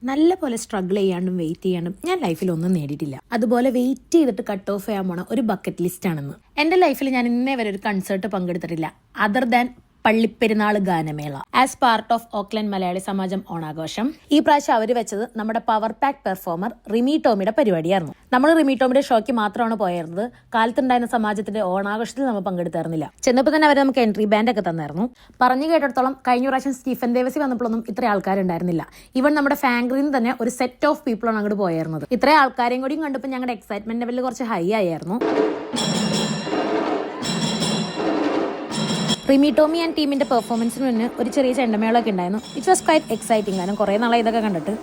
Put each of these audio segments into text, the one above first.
നല്ലപോലെ struggle ചെയ്യാണ്ടും wait ചെയ്യാണ്ടും ഞാൻ ലൈഫിൽ ഒന്നും നേടിയിട്ടില്ല. അതുപോലെ വെയിറ്റ് ചെയ്തിട്ട് കട്ട് ഓഫ് ചെയ്യാൻ പോണ ഒരു ബക്കറ്റ് ലിസ്റ്റ് ആണെന്ന്. എൻ്റെ ലൈഫിൽ ഞാൻ ഇന്നേ വരെ ഒരു കൺസേർട്ട് പങ്കെടുത്തിട്ടില്ല അതർ ദാൻ പള്ളിപ്പെരുന്നാൾ ഗാനമേള as part of Auckland Malayali samajam ഓണാഘോഷം. ഈ പ്രാവശ്യം അവർ വെച്ചത് നമ്മുടെ പവർ പാക്ക് പെർഫോമർ റിമി ടോമിയുടെ പരിപാടിയായിരുന്നു. നമ്മൾ റിമി ടോമിയുടെ ഷോയ്ക്ക് മാത്രമാണ് പോയിരുന്നത്. കാലത്തുണ്ടായിരുന്ന സമാജത്തിന്റെ ഓണാഘോഷത്തിൽ നമ്മൾ പങ്കെടുത്തായിരുന്നില്ല. ചെന്നപ്പോൾ തന്നെ അവർ നമുക്ക് എൻട്രി ബാൻഡ് ഒക്കെ തന്നായിരുന്നു. പറഞ്ഞു കേട്ടിടത്തോളം കഴിഞ്ഞ പ്രാവശ്യം സ്റ്റീഫൻ ദേവസി വന്നപ്പോഴൊന്നും ഇത്ര ആൾക്കാരുണ്ടായിരുന്നില്ല. ഈവൻ നമ്മുടെ ഫാങ്ക്രിയിൽ നിന്ന് തന്നെ ഒരു സെറ്റ് ഓഫ് പീപ്പിളാണ് അങ്ങോട്ട് പോയിരുന്നത്. ഇത്രയും ആൾക്കാരെയും കൂടിയും കണ്ടപ്പോൾ ഞങ്ങളുടെ എക്സൈറ്റ്മെന്റ് ലെവലിൽ കുറച്ച് ഹൈ ആയിരുന്നു. റിമി ടോമി ആൻഡ് ടീമിന്റെ പെർഫോമൻസിന് മുന്നേ ഒരു ചെറിയ ചെണ്ടമേളൊക്കെ ഉണ്ടായിരുന്നു. It was quite exciting. കാരണം കുറേ നാളെ ഇതൊക്കെ കണ്ടിട്ട്.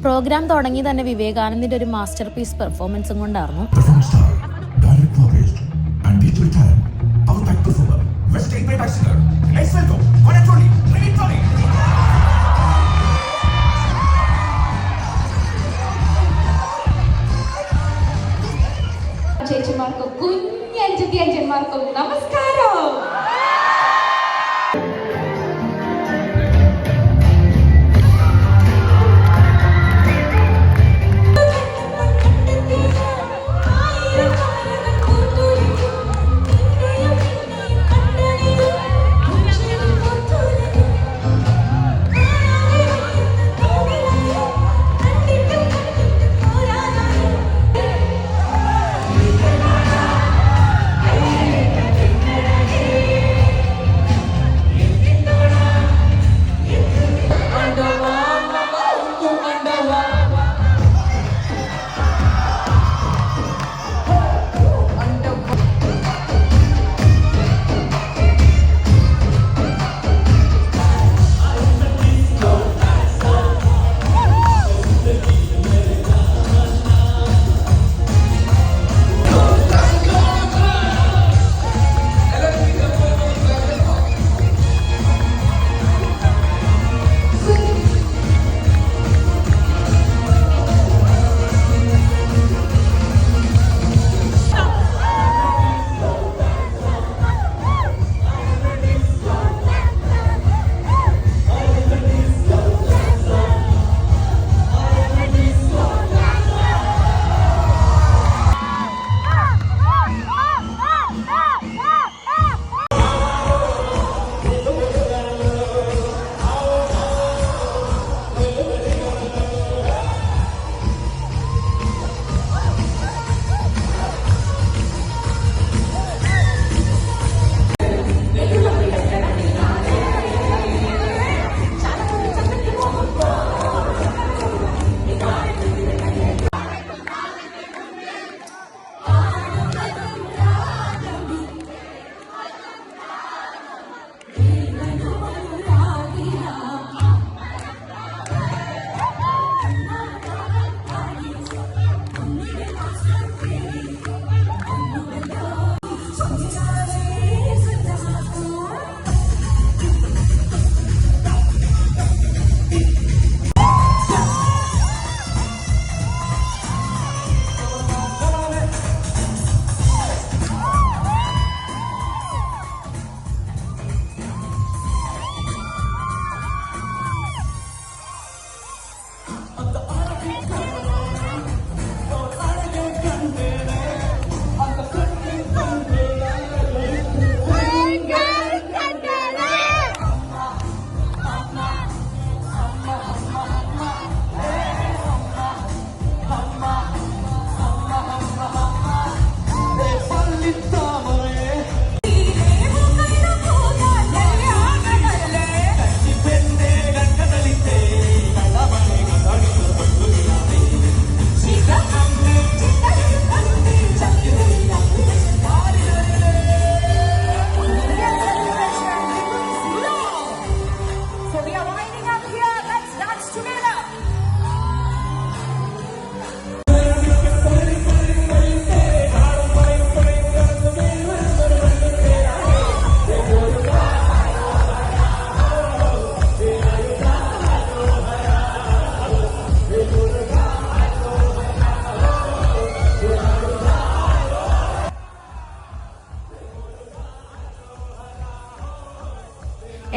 പ്രോഗ്രാം തുടങ്ങി തന്നെ വിവേകാനന്ദിന്റെ ഒരു മാസ്റ്റർ പീസ് പെർഫോമൻസും കൊണ്ടായിരുന്നു. ചേച്ചിമാർക്കും കുഞ്ഞഞ്ചന്മാർക്കും നമസ്കാരം.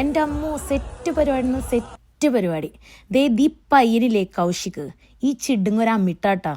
എൻ്റെ അമ്മോ സെറ്റ് പരിപാടി. ദേ ദീ പയ്യനില്ലേ കൗശിക്, ഈ ചിടുങ്ങൊരു അമ്മിട്ടാട്ടാ.